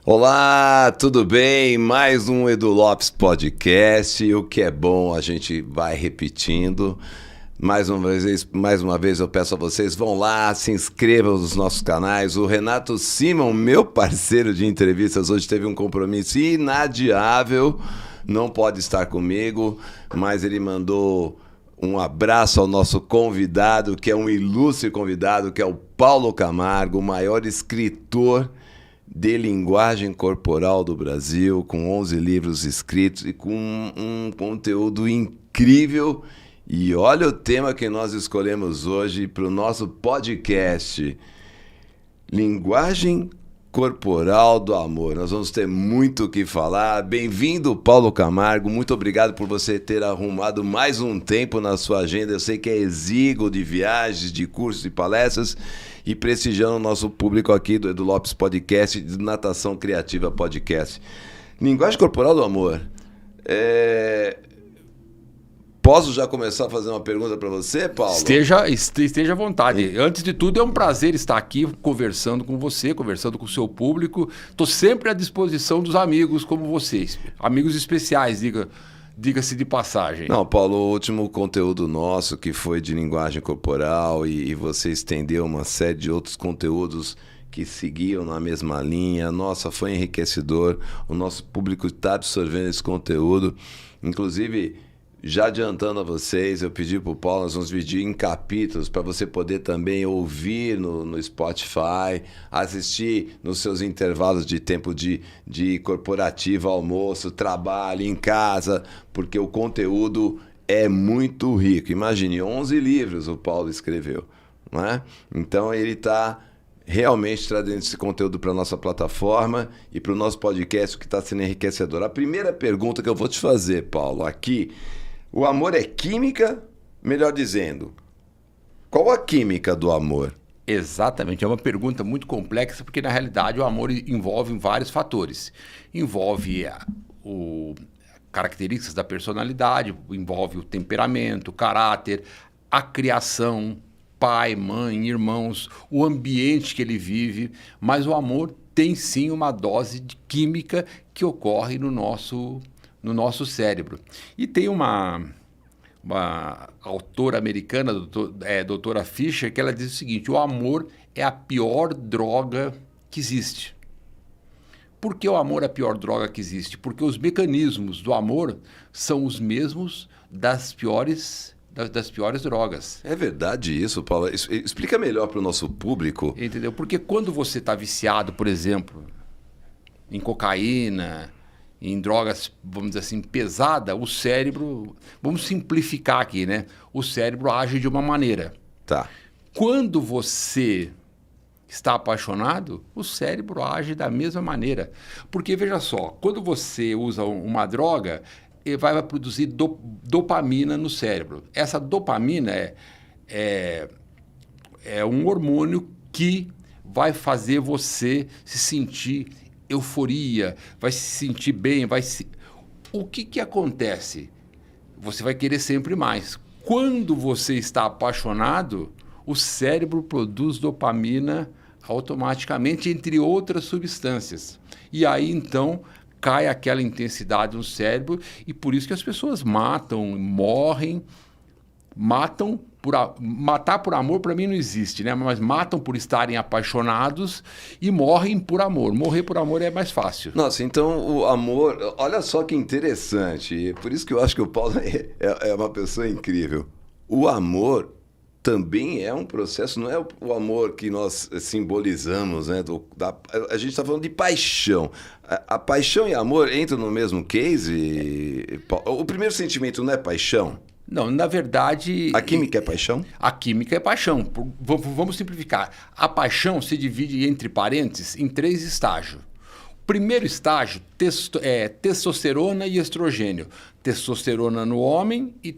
Olá, tudo bem? Mais um Edu Lopes Podcast. O que é bom, a gente vai repetindo. Mais uma vez eu peço a vocês, vão lá, se inscrevam nos nossos canais. O Renato Simon, meu parceiro de entrevistas, hoje teve um compromisso inadiável, não pode estar comigo, mas ele mandou um abraço ao nosso convidado, que é um ilustre convidado, que é o Paulo Camargo, o maior escritor de linguagem corporal do Brasil, com 11 livros escritos e com um conteúdo incrível. E olha o tema que nós escolhemos hoje para o nosso podcast: Linguagem Corporal do Amor. Nós vamos ter muito o que falar. Bem-vindo, Paulo Camargo. Muito obrigado por você ter arrumado mais um tempo na sua agenda. Eu sei que é exíguo de viagens, de cursos e palestras, e prestigiando o nosso público aqui do Edu Lopes Podcast e do Natação Criativa Podcast. Linguagem Corporal do Amor. Posso já começar a fazer uma pergunta para você, Paulo? Esteja à vontade. Antes de tudo, é um prazer estar aqui conversando com você, conversando com o seu público. Estou sempre à disposição dos amigos como vocês. Amigos especiais, diga-se de passagem. Não, Paulo, o último conteúdo nosso, que foi de linguagem corporal, e você estendeu uma série de outros conteúdos que seguiam na mesma linha. Nossa, foi enriquecedor. O nosso público está absorvendo esse conteúdo. Inclusive, já adiantando a vocês, eu pedi para o Paulo, nós vamos dividir em capítulos para você poder também ouvir no Spotify, assistir nos seus intervalos de tempo de corporativo, almoço, trabalho, em casa, porque o conteúdo é muito rico. Imagine, 11 livros o Paulo escreveu, não é? Então ele está realmente trazendo esse conteúdo para a nossa plataforma e para o nosso podcast, que está sendo enriquecedor. A primeira pergunta que eu vou te fazer, Paulo, aqui: o amor é química? Melhor dizendo, qual a química do amor? Exatamente, é uma pergunta muito complexa, porque na realidade o amor envolve vários fatores. Envolve características da personalidade, envolve o temperamento, o caráter, a criação, pai, mãe, irmãos, o ambiente que ele vive, mas o amor tem sim uma dose de química que ocorre no nosso cérebro. E tem uma autora americana, doutora Fisher, que ela diz o seguinte: o amor é a pior droga que existe. Por que o amor é a pior droga que existe? Porque os mecanismos do amor são os mesmos das piores drogas. É verdade isso, Paulo? Explica melhor para o nosso público. Entendeu? Porque quando você está viciado, por exemplo, em cocaína, em drogas, vamos dizer assim, pesada, o cérebro, vamos simplificar aqui, né? O cérebro age de uma maneira. Tá. Quando você está apaixonado, o cérebro age da mesma maneira. Porque, veja só, quando você usa uma droga, ele vai produzir dopamina no cérebro. Essa dopamina é um hormônio que vai fazer você se sentir euforia, vai se sentir bem, O que acontece? Você vai querer sempre mais. Quando você está apaixonado, o cérebro produz dopamina automaticamente, entre outras substâncias. E aí, então, cai aquela intensidade no cérebro, e por isso que as pessoas morrem. Matar por amor para mim não existe, né? Mas matam por estarem apaixonados e morrem por amor. Morrer por amor é mais fácil. Nossa, então o amor, olha só que interessante. Por isso que eu acho que o Paulo é uma pessoa incrível. O amor também é um processo, não é o amor que nós simbolizamos, né? A gente está falando de paixão. A paixão e amor entram no mesmo case? O primeiro sentimento não é paixão? Não, na verdade... A química é paixão? A química é paixão. Vamos simplificar. A paixão se divide, entre parênteses, em 3 estágios. O primeiro estágio é testosterona e estrogênio. Testosterona no homem e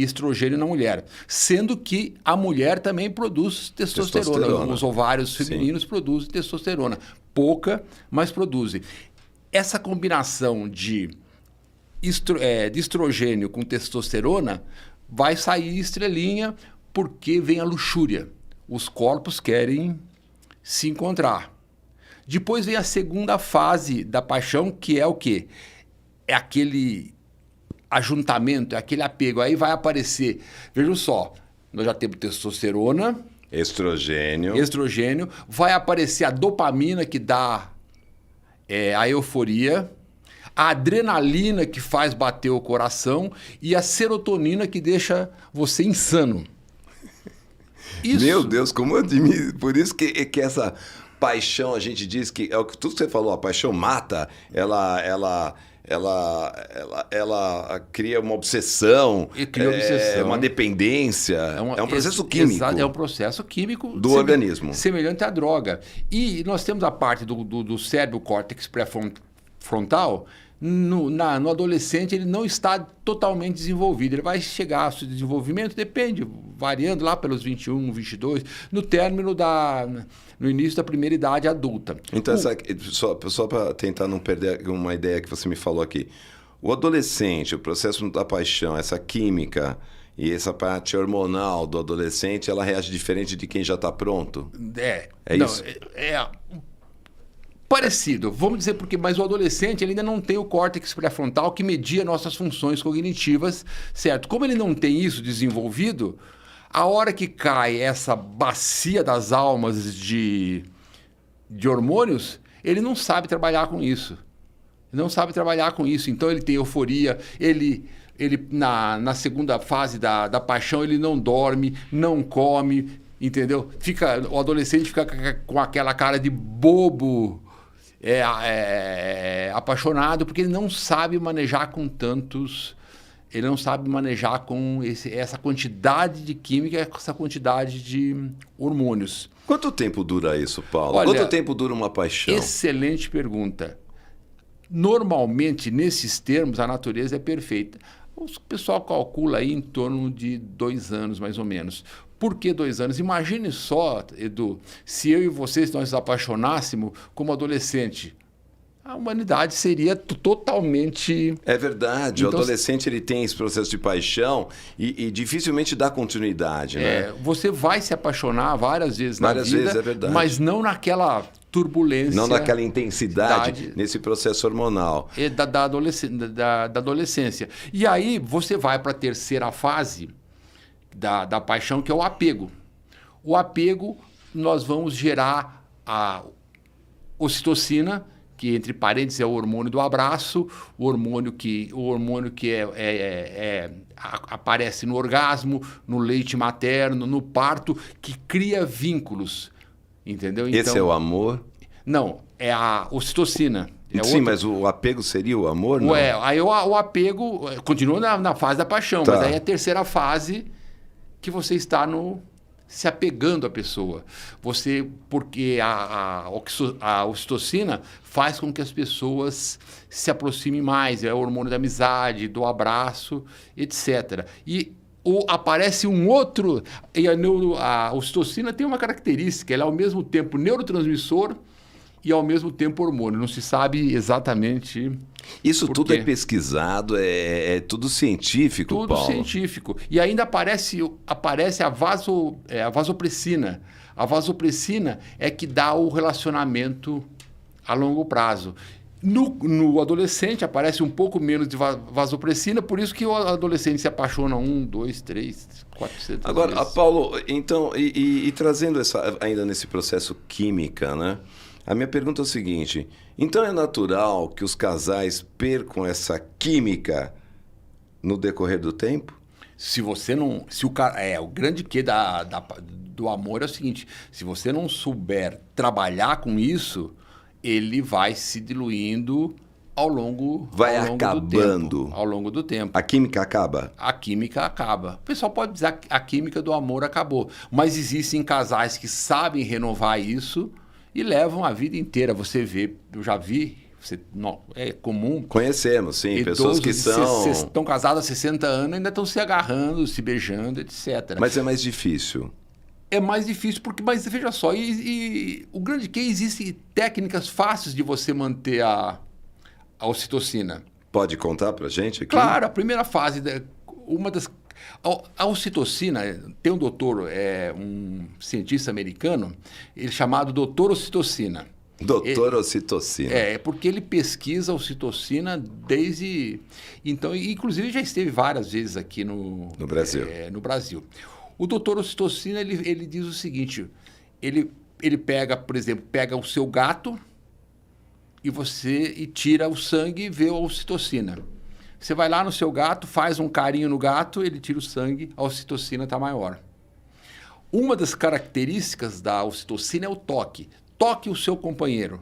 estrogênio na mulher. Sendo que a mulher também produz testosterona. Os ovários femininos produzem testosterona. Pouca, mas produzem. Essa combinação de estrogênio com testosterona, vai sair estrelinha, porque vem a luxúria. Os corpos querem se encontrar. Depois vem a segunda fase da paixão, que é o quê? É aquele ajuntamento, é aquele apego. Aí vai aparecer, vejam só, nós já temos testosterona, estrogênio, vai aparecer a dopamina que dá a euforia, a adrenalina que faz bater o coração e a serotonina que deixa você insano. Isso. Meu Deus, como eu admiro. Por isso que essa paixão, a gente diz que é o que tudo que você falou, a paixão mata, ela cria uma obsessão, uma dependência, é um processo químico. É um processo químico do organismo. Semelhante à droga. E nós temos a parte do cérebro córtex pré-frontal. No adolescente ele não está totalmente desenvolvido, ele vai chegar ao seu desenvolvimento, depende, variando lá pelos 21, 22, no início da primeira idade adulta. Então, só para tentar não perder uma ideia que você me falou aqui, o adolescente, o processo da paixão, essa química e essa parte hormonal do adolescente, ela reage diferente de quem já está pronto? Isso? Parecido, vamos dizer mas o adolescente ele ainda não tem o córtex pré-frontal que media nossas funções cognitivas, certo? Como ele não tem isso desenvolvido, a hora que cai essa bacia das almas de hormônios, ele não sabe trabalhar com isso. Então ele tem euforia, ele na segunda fase da paixão ele não dorme, não come, entendeu? O adolescente fica com aquela cara de bobo, apaixonado, porque ele não sabe manejar com essa quantidade de química, essa quantidade de hormônios. Quanto tempo dura isso, Paulo? Olha, quanto tempo dura uma paixão? Excelente pergunta. Normalmente, nesses termos, a natureza é perfeita. O pessoal calcula aí em torno de 2 anos, mais ou menos. Por que 2 anos? Imagine só, Edu, se eu e você nós nos apaixonássemos como adolescente. A humanidade seria totalmente... É verdade, então, o adolescente ele tem esse processo de paixão e dificilmente dá continuidade, né? Você vai se apaixonar várias vezes na vida, é verdade. Mas não naquela turbulência... Não naquela intensidade nesse processo hormonal. Da adolescência. E aí você vai para a terceira fase da paixão, que é o apego. O apego, nós vamos gerar a ocitocina, que entre parênteses é o hormônio do abraço, o hormônio que aparece no orgasmo, no leite materno, no parto, que cria vínculos, entendeu? Esse é o amor? Não, é a ocitocina. Sim, mas o apego seria o amor, não? Aí o apego continua na fase da paixão, mas aí é a terceira fase que você está se apegando à pessoa. Porque a ocitocina faz com que as pessoas se aproximem mais, é o hormônio da amizade, do abraço, etc. E aparece um outro... E a ocitocina tem uma característica, ela é ao mesmo tempo neurotransmissor e ao mesmo tempo hormônio. Não se sabe exatamente... Isso tudo é pesquisado, é tudo científico, Paulo? Tudo científico. E ainda aparece a vasopressina. A vasopressina é que dá o relacionamento a longo prazo. No adolescente aparece um pouco menos de vasopressina, por isso que o adolescente se apaixona 1, 2, 3, 400 Agora, vezes. Paulo, então, e trazendo ainda nesse processo química, né? A minha pergunta é o seguinte: então é natural que os casais percam essa química no decorrer do tempo? Se você não... o grande quê do amor é o seguinte: se você não souber trabalhar com isso, ele vai se diluindo ao longo do tempo. A química acaba? A química acaba. O pessoal pode dizer que a química do amor acabou, mas existem casais que sabem renovar isso e levam a vida inteira. Você vê, eu já vi, é comum. Conhecemos, sim, pessoas que estão casadas há 60 anos e ainda estão se agarrando, se beijando, etc. Mas é mais difícil. É mais difícil, mas veja só, o grande que existem técnicas fáceis de você manter a ocitocina. Pode contar pra gente aqui? Claro, a primeira fase, a ocitocina, tem um doutor, um cientista americano, ele chamado doutor ocitocina. Doutor Ocitocina. É porque ele pesquisa a ocitocina desde... Então, inclusive, já esteve várias vezes aqui no Brasil. No Brasil. O doutor Ocitocina, ele diz o seguinte, ele pega, por exemplo, pega o seu gato e tira o sangue e vê a ocitocina. Você vai lá no seu gato, faz um carinho no gato, ele tira o sangue, a ocitocina está maior. Uma das características da ocitocina é o toque. Toque o seu companheiro.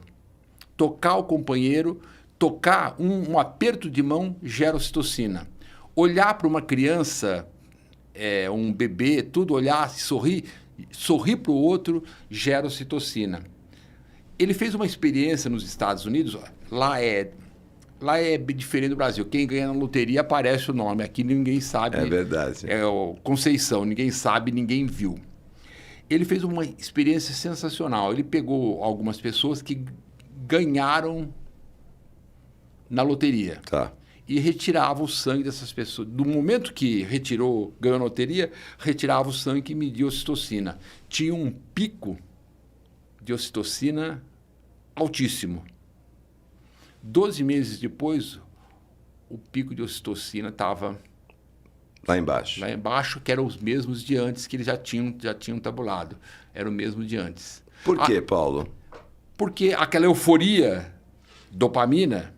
Tocar o companheiro, tocar um aperto de mão gera ocitocina. Olhar para uma criança, um bebê, tudo, olhar, sorrir para o outro, gera ocitocina. Ele fez uma experiência nos Estados Unidos, lá é diferente do Brasil. Quem ganha na loteria aparece o nome, aqui ninguém sabe. É verdade. É o Conceição, ninguém sabe, ninguém viu. Ele fez uma experiência sensacional. Ele pegou algumas pessoas que ganharam na loteria. Tá. E retirava o sangue dessas pessoas. Do momento que ganhou na loteria, retirava o sangue e media a ocitocina. Tinha um pico de ocitocina altíssimo. 12 meses depois, o pico de ocitocina estava... Lá embaixo. Lá embaixo, que eram os mesmos de antes, que eles já tinham tabulado. Era o mesmo de antes. Por quê, Paulo? Porque aquela euforia, dopamina,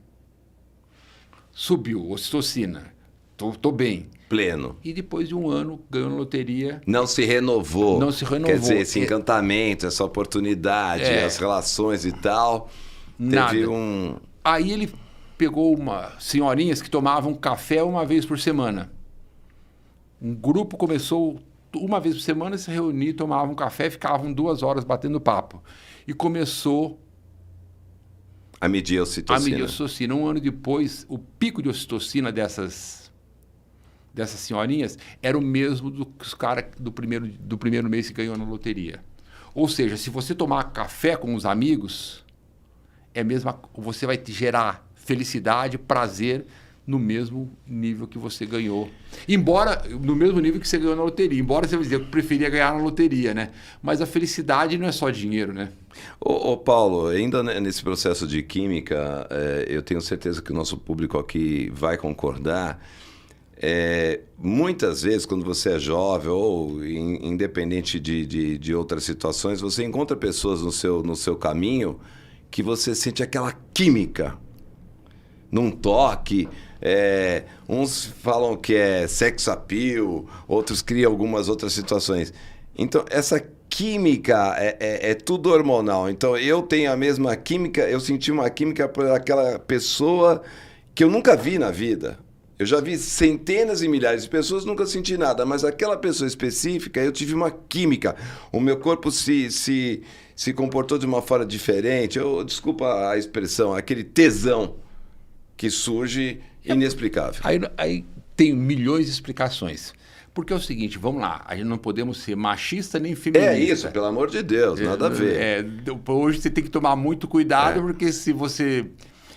subiu, ocitocina. Tô bem. Pleno. E depois de um ano, ganhou na loteria. Não se renovou. Não se renovou. Quer dizer, esse encantamento, essa oportunidade, as relações e tal. Nada. Teve um... Aí ele pegou senhorinhas que tomavam café uma vez por semana. Um grupo começou uma vez por semana se reunir, tomavam café, ficavam 2 horas batendo papo. E começou a medir a ocitocina. A medir a ocitocina. Um ano depois, o pico de ocitocina dessas senhorinhas era o mesmo dos caras do primeiro mês que ganhou na loteria. Ou seja, se você tomar café com os amigos, você vai te gerar felicidade, prazer no mesmo nível que você ganhou. No mesmo nível que você ganhou na loteria. Embora você vai dizer que preferia ganhar na loteria, né? Mas a felicidade não é só dinheiro, né? Ô Paulo, ainda nesse processo de química, eu tenho certeza que o nosso público aqui vai concordar. Muitas vezes, quando você é jovem ou independente de outras situações, você encontra pessoas no seu caminho que você sente aquela química num toque. Uns falam que é sex appeal, outros criam algumas outras situações. Então, essa química é tudo hormonal. Então, eu tenho a mesma química, eu senti uma química por aquela pessoa que eu nunca vi na vida. Eu já vi centenas e milhares de pessoas, nunca senti nada, mas aquela pessoa específica, eu tive uma química. O meu corpo se comportou de uma forma diferente. Desculpa a expressão, aquele tesão que surge inexplicável. Aí tem milhões de explicações. Porque é o seguinte, vamos lá, a gente não podemos ser machista nem feminista. É isso, pelo amor de Deus, nada a ver. Hoje você tem que tomar muito cuidado, porque se você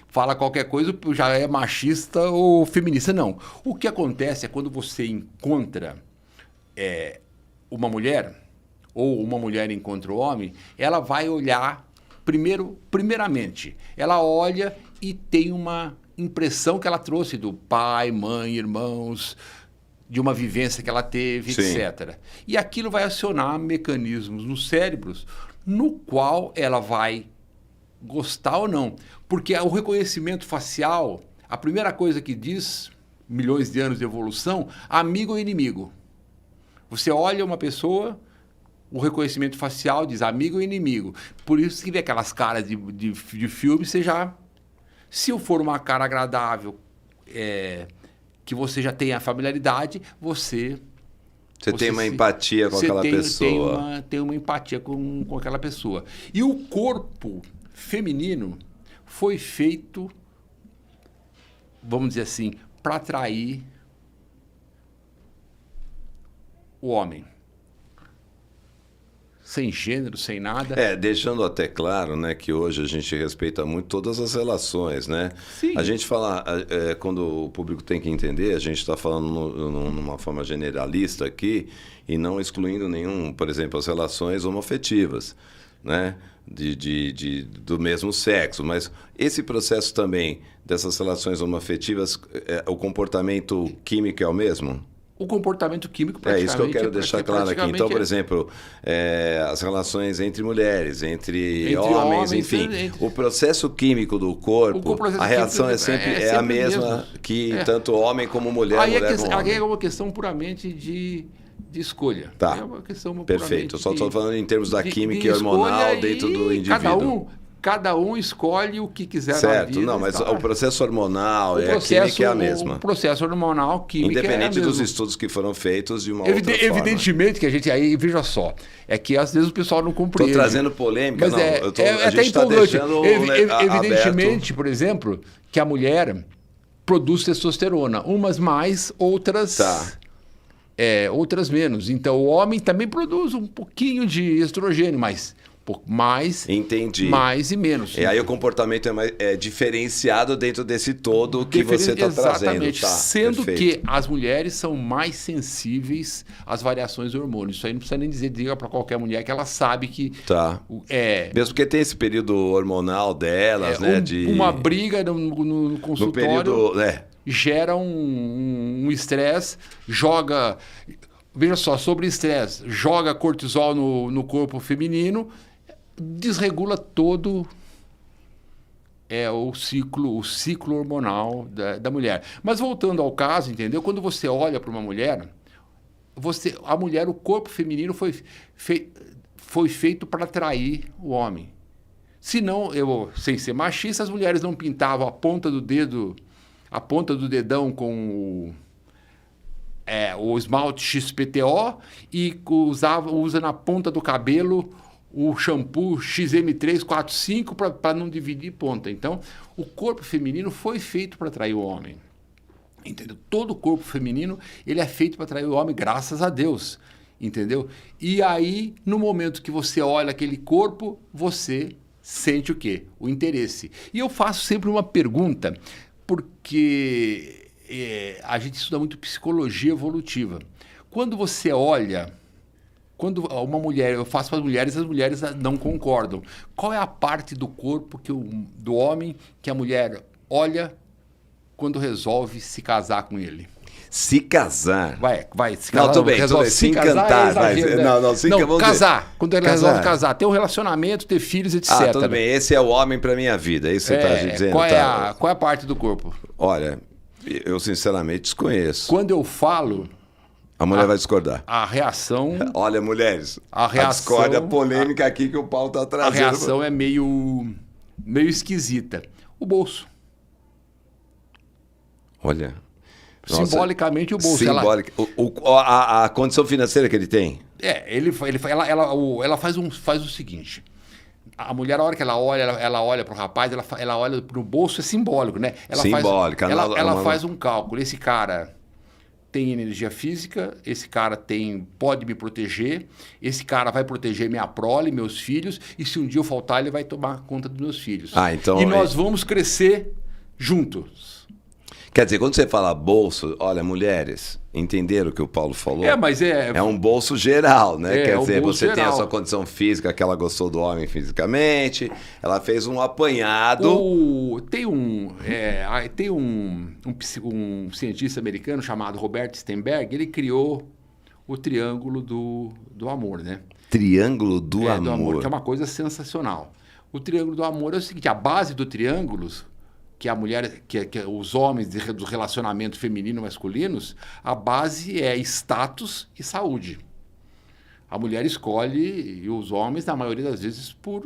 fala qualquer coisa, já é machista ou feminista. Não. O que acontece é quando você encontra uma mulher, ou uma mulher encontra o homem, ela vai olhar, primeiramente, ela olha e tem uma impressão que ela trouxe do pai, mãe, irmãos, de uma vivência que ela teve, Sim. etc. E aquilo vai acionar mecanismos nos cérebros, no qual ela vai gostar ou não. Porque o reconhecimento facial, a primeira coisa que diz, milhões de anos de evolução, amigo ou inimigo. Você olha uma pessoa, o reconhecimento facial diz amigo ou inimigo. Por isso que vê aquelas caras de filme, você já... Se for uma cara agradável, que você já tem a familiaridade, você tem uma empatia com aquela pessoa. Tem uma empatia com aquela pessoa. E o corpo feminino foi feito, vamos dizer assim, para atrair o homem. Sem gênero, sem nada. Deixando até claro, né, que hoje a gente respeita muito todas as relações, né? Sim. A gente fala, quando o público tem que entender, a gente está falando numa forma generalista aqui e não excluindo nenhum, por exemplo, as relações homoafetivas. né? Do mesmo sexo, mas esse processo também dessas relações homoafetivas, o comportamento químico é o mesmo? O comportamento químico praticamente... É isso que eu quero deixar claro aqui. Então, por exemplo, as relações entre mulheres, entre homens, enfim, o processo químico do corpo, a reação é sempre a mesma que tanto homem como mulher, aí mulher como homem. Aí é uma questão puramente de escolha. Tá. É uma questão perfeito. Eu só estou falando em termos da química e hormonal dentro do indivíduo. Cada um escolhe o que quiser certo. na vida. Não, mas o processo hormonal a química é a mesma. O processo hormonal, química independente é a mesma. dos estudos que foram feitos de uma outra forma. Evidentemente que a gente... Aí, veja só, é que às vezes o pessoal não compreende. Estou trazendo polêmica, mas a gente está deixando evidentemente, aberto. Por exemplo, que a mulher produz testosterona. Umas mais, outras... Tá. Outras menos. Então, o homem também produz um pouquinho de estrogênio, mas mais, entendi. Mais e menos. E aí o comportamento é diferenciado dentro desse todo que você está trazendo. Exatamente. Sendo que as mulheres são mais sensíveis às variações de hormônios. Isso aí não precisa nem diga para qualquer mulher que ela sabe que... Tá. Mesmo porque tem esse período hormonal delas, né? Uma briga no consultório... No período... gera um estresse, joga... Veja só, sobre estresse, joga cortisol no corpo feminino, desregula todo o ciclo hormonal da mulher. Mas voltando ao caso, entendeu? Quando você olha para uma mulher, o corpo feminino foi feito para atrair o homem. Senão, sem ser machista, as mulheres não pintavam a ponta do dedão com o esmalte XPTO e usa na ponta do cabelo o shampoo XM345 para não dividir ponta. Então, o corpo feminino foi feito para atrair o homem. Entendeu? Todo o corpo feminino ele é feito para atrair o homem, graças a Deus. Entendeu? E aí, no momento que você olha aquele corpo, você sente o quê? O interesse. E eu faço sempre uma pergunta, porque a gente estuda muito psicologia evolutiva. Quando você olha, quando uma mulher, eu faço para as mulheres não concordam. Qual é a parte do corpo do homem que a mulher olha quando resolve se casar com ele? Se casar? Vai, se casar. Não, tudo bem, se encantar. Casar. Quando ela resolve casar. Ter um relacionamento, ter filhos, etc. Tudo bem, esse é o homem para minha vida, é isso que você está dizendo. Qual é a parte do corpo? Olha, eu sinceramente desconheço. Quando eu falo... A mulher vai discordar. A reação... Olha, mulheres, a discórdia polêmica aqui que o Paulo está trazendo. A reação é meio esquisita. O bolso. Olha... Simbolicamente o bolso. Simbólica. A condição financeira que ele tem? Ela faz o seguinte. A hora que ela olha para o rapaz, ela olha para o bolso, é simbólico, né? Simbólica. Ela faz um cálculo. Esse cara tem energia física, esse cara pode me proteger, esse cara vai proteger minha prole, meus filhos, e se um dia eu faltar, ele vai tomar conta dos meus filhos. Então, e nós vamos crescer juntos. Quer dizer, quando você fala bolso, olha, mulheres, entenderam o que o Paulo falou? Mas é um bolso geral, né? Quer dizer, você geral. tem a sua condição física, que ela gostou do homem fisicamente, ela fez um apanhado. Tem um cientista americano chamado Robert Sternberg, ele criou o triângulo do amor, né? Triângulo do amor. Que é uma coisa sensacional. O triângulo do amor é o seguinte, a base do triângulo... que a mulher, que os homens dos relacionamentos feminino e masculinos, a base é status e saúde. A mulher escolhe, e os homens, na maioria das vezes, por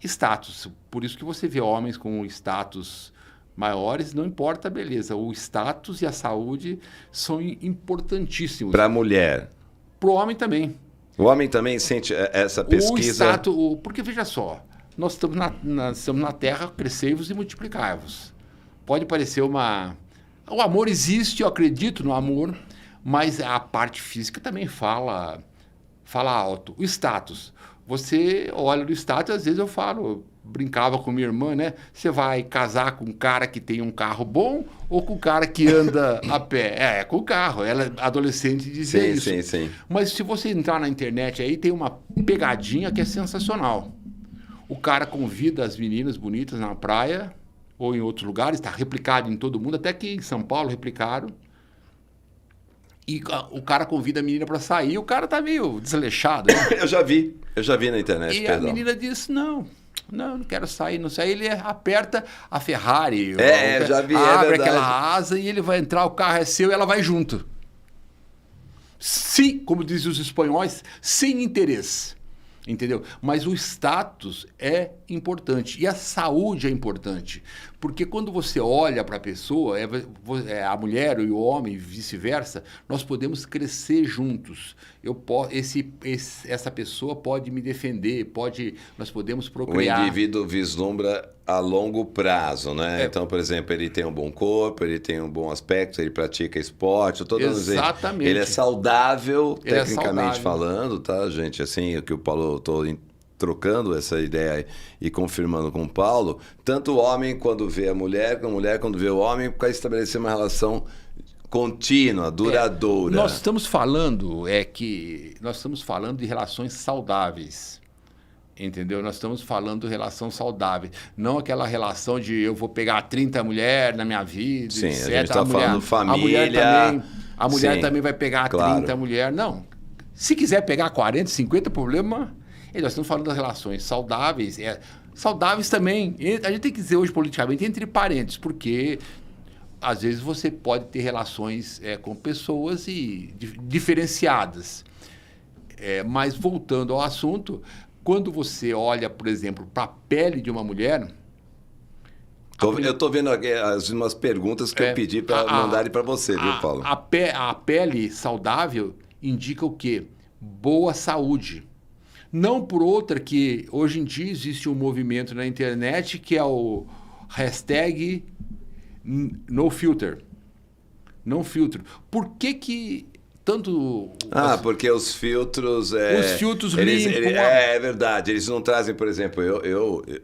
status. Por isso que você vê homens com status maiores, não importa a beleza. O status e a saúde são importantíssimos. Para a mulher. Para o homem também. O homem também sente essa pesquisa... O status, porque veja só... Nós estamos na Terra, crescei-vos e multiplicai-vos. Pode parecer uma... O amor existe, eu acredito no amor, mas a parte física também fala alto. O status. Você olha no status, às vezes eu brincava com minha irmã, né? Você vai casar com um cara que tem um carro bom ou com um cara que anda a pé? Com o carro. Ela, adolescente, dizia isso. Sim. Mas se você entrar na internet aí, tem uma pegadinha que é sensacional. o cara convida as meninas bonitas na praia ou em outros lugares, está replicado em todo mundo, até que em São Paulo replicaram. E o cara convida a menina para sair, o cara tá meio desleixado, né? Eu já vi na internet, E perdão. a menina disse, não quero sair, não sei. Ele aperta a Ferrari, já vi, abre verdade. aquela asa e ele vai entrar, o carro é seu e ela vai junto. Sim, como dizem os espanhóis, sem interesse. Entendeu? Mas o status é importante e a saúde é importante. Porque quando você olha para a pessoa, a mulher e o homem, vice-versa, nós podemos crescer juntos. Essa pessoa pode me defender, nós podemos procriar. O indivíduo vislumbra a longo prazo, né? Então, por exemplo, ele tem um bom corpo, ele tem um bom aspecto, ele pratica esporte. Exatamente. Ele é saudável, tecnicamente saudável. falando, tá, gente? Assim, o que o Paulo... trocando essa ideia e confirmando com o Paulo, tanto o homem quando vê a mulher quando vê o homem, para estabelecer uma relação contínua, duradoura. Nós estamos falando de relações saudáveis. Entendeu? Nós estamos falando de relação saudável. Não aquela relação de eu vou pegar 30 mulheres na minha vida, sim, etc. A gente está falando família. A mulher também vai pegar 30 mulheres. Não. Se quiser pegar 40, 50, problema... Nós estamos falando das relações saudáveis. Saudáveis também. A gente tem que dizer hoje politicamente entre parênteses, porque às vezes você pode ter relações com pessoas diferenciadas. Mas voltando ao assunto, quando você olha, por exemplo, para a pele de uma mulher... Eu estou vendo aqui umas perguntas que eu pedi para mandarem para você, viu, Paulo? A pele saudável indica o quê? Boa saúde. Não por outra que hoje em dia existe um movimento na internet que é o hashtag #NoFilter. Não filtro. Por que tanto... porque os filtros... Os filtros limpam... É verdade. Eles não trazem, por exemplo,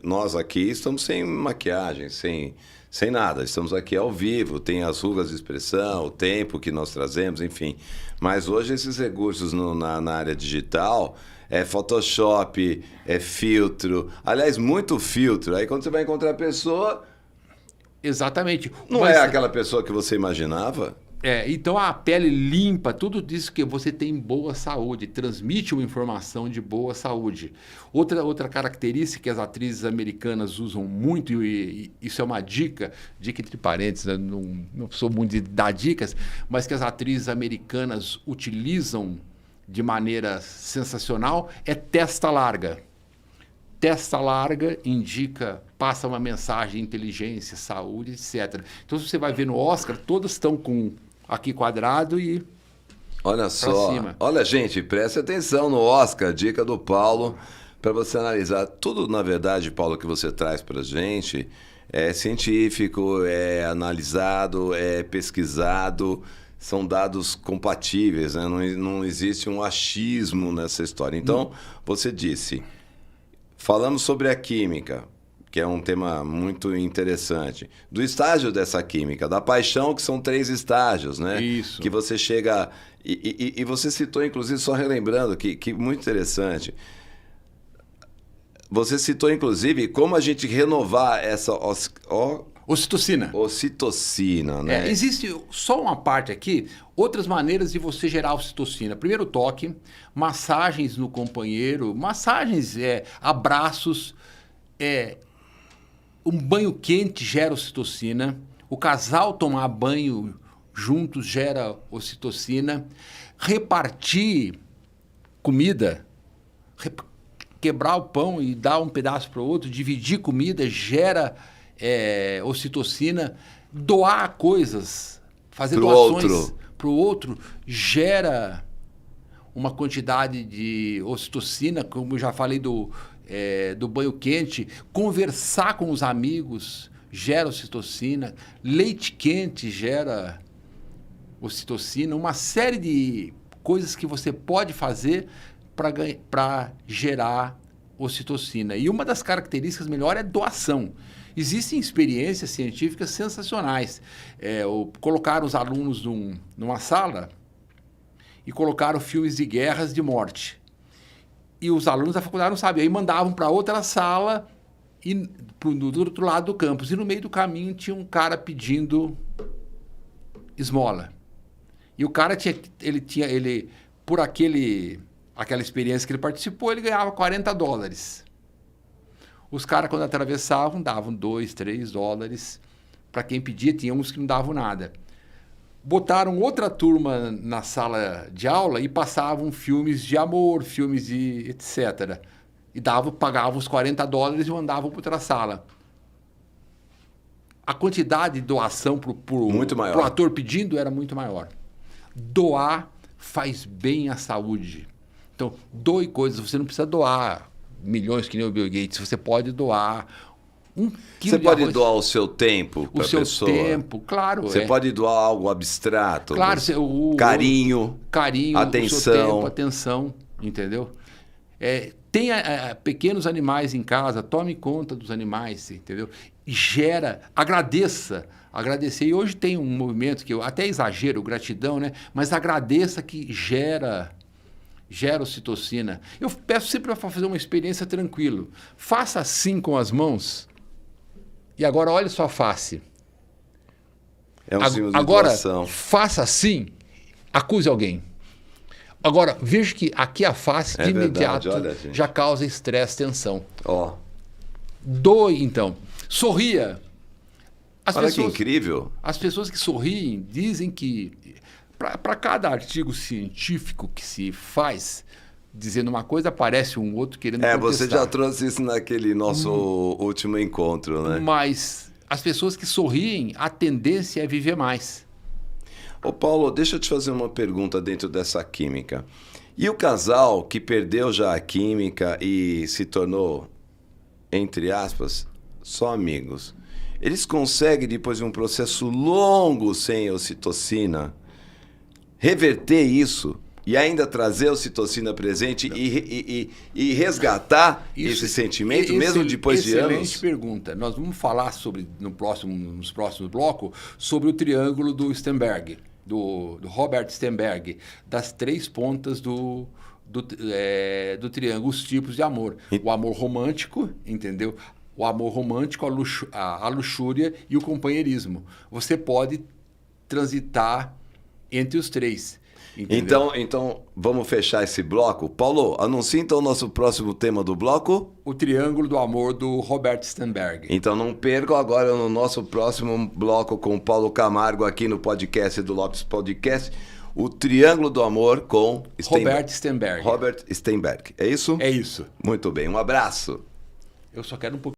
nós aqui estamos sem maquiagem, sem nada. Estamos aqui ao vivo, tem as rugas de expressão, o tempo que nós trazemos, enfim. Mas hoje esses recursos na área digital... É Photoshop, é filtro. Aliás, muito filtro. Aí quando você vai encontrar a pessoa... Exatamente. Não é aquela pessoa que você imaginava? Então a pele limpa, tudo isso que você tem boa saúde, transmite uma informação de boa saúde. Outra característica que as atrizes americanas usam muito, e isso é uma dica entre parênteses, né? Não sou muito de dar dicas, mas que as atrizes americanas utilizam de maneira sensacional, é testa larga. Testa larga passa uma mensagem de inteligência, saúde, etc. Então, se você vai ver no Oscar, todas estão com aqui quadrado e olha só, cima. Olha, gente, preste atenção no Oscar, dica do Paulo, para você analisar. Tudo, na verdade, Paulo, que você traz para a gente é científico, é analisado, é pesquisado, são dados compatíveis, né? Não existe um achismo nessa história. Então, você disse, falamos sobre a química, que é um tema muito interessante, do estágio dessa química, da paixão, que são 3 estágios, né? Isso. Que você chega... E você citou, inclusive, só relembrando, que muito interessante, você citou, inclusive, como a gente renovar essa... Ocitocina. Ocitocina, né? Existe só uma parte aqui, outras maneiras de você gerar ocitocina. Primeiro toque, massagens no companheiro, abraços, um banho quente gera ocitocina, o casal tomar banho juntos gera ocitocina, repartir comida, quebrar o pão e dar um pedaço para o outro, dividir comida gera... ocitocina, doar coisas, fazer doações para o outro gera uma quantidade de ocitocina, como eu já falei do banho quente, conversar com os amigos gera ocitocina, leite quente gera ocitocina, uma série de coisas que você pode fazer para gerar ocitocina. E uma das características melhores é doação. Existem experiências científicas sensacionais. Colocaram os alunos numa sala e colocaram filmes de guerras de morte. E os alunos da faculdade não sabiam. Aí mandavam para outra sala e do outro lado do campus. E no meio do caminho tinha um cara pedindo esmola. E o cara ele por aquela experiência que ele participou, ele ganhava $40. Os caras, quando atravessavam, davam $2, $3. Para quem pedia, tinha uns que não davam nada. Botaram outra turma na sala de aula e passavam filmes de amor, filmes de etc. E pagavam os $40 e mandavam para outra sala. A quantidade de doação para o ator pedindo era muito maior. Doar faz bem à saúde. Então, doe coisas. Você não precisa doar milhões que nem o Bill Gates. Você pode doar você pode doar o seu tempo para a pessoa. O seu tempo, claro. Você pode doar algo abstrato. Claro. Carinho, atenção. O seu tempo, atenção, entendeu? Tenha pequenos animais em casa, tome conta dos animais, entendeu? Agradeça. Agradecer. E hoje tem um movimento que eu até exagero, gratidão, né? Mas agradeça que gera ocitocina. Eu peço sempre para fazer uma experiência tranquilo. Faça assim com as mãos. E agora olhe sua face. É um símbolo de agora, doação. Faça assim, acuse alguém. Agora, veja que aqui a face, de imediato, já causa estresse, tensão. Doe, então. Sorria. Olha que incrível. As pessoas que sorriem dizem que, para cada artigo científico que se faz, dizendo uma coisa, aparece um outro querendo contestar. Você já trouxe isso naquele nosso último encontro, né? Mas as pessoas que sorriem, a tendência é viver mais. Ô Paulo, deixa eu te fazer uma pergunta dentro dessa química. E o casal que perdeu já a química e se tornou, entre aspas, só amigos, eles conseguem, depois de um processo longo sem ocitocina, reverter isso e ainda trazer a ocitocina presente e resgatar esse sentimento, mesmo depois de anos? Excelente pergunta. Nós vamos falar nos próximos blocos sobre o triângulo do Sternberg, do Robert Sternberg, das 3 pontas do triângulo, os tipos de amor. O amor romântico, entendeu? O amor romântico, a luxúria e o companheirismo. Você pode transitar entre os 3. Então, vamos fechar esse bloco. Paulo, anuncia então o nosso próximo tema do bloco. O Triângulo do Amor, do Robert Sternberg. Então não percam agora no nosso próximo bloco com o Paulo Camargo aqui no podcast do Lopes Podcast, o Triângulo do Amor com Robert Sternberg. Robert Sternberg. É isso? É isso. Muito bem, um abraço. Eu só quero um pouco.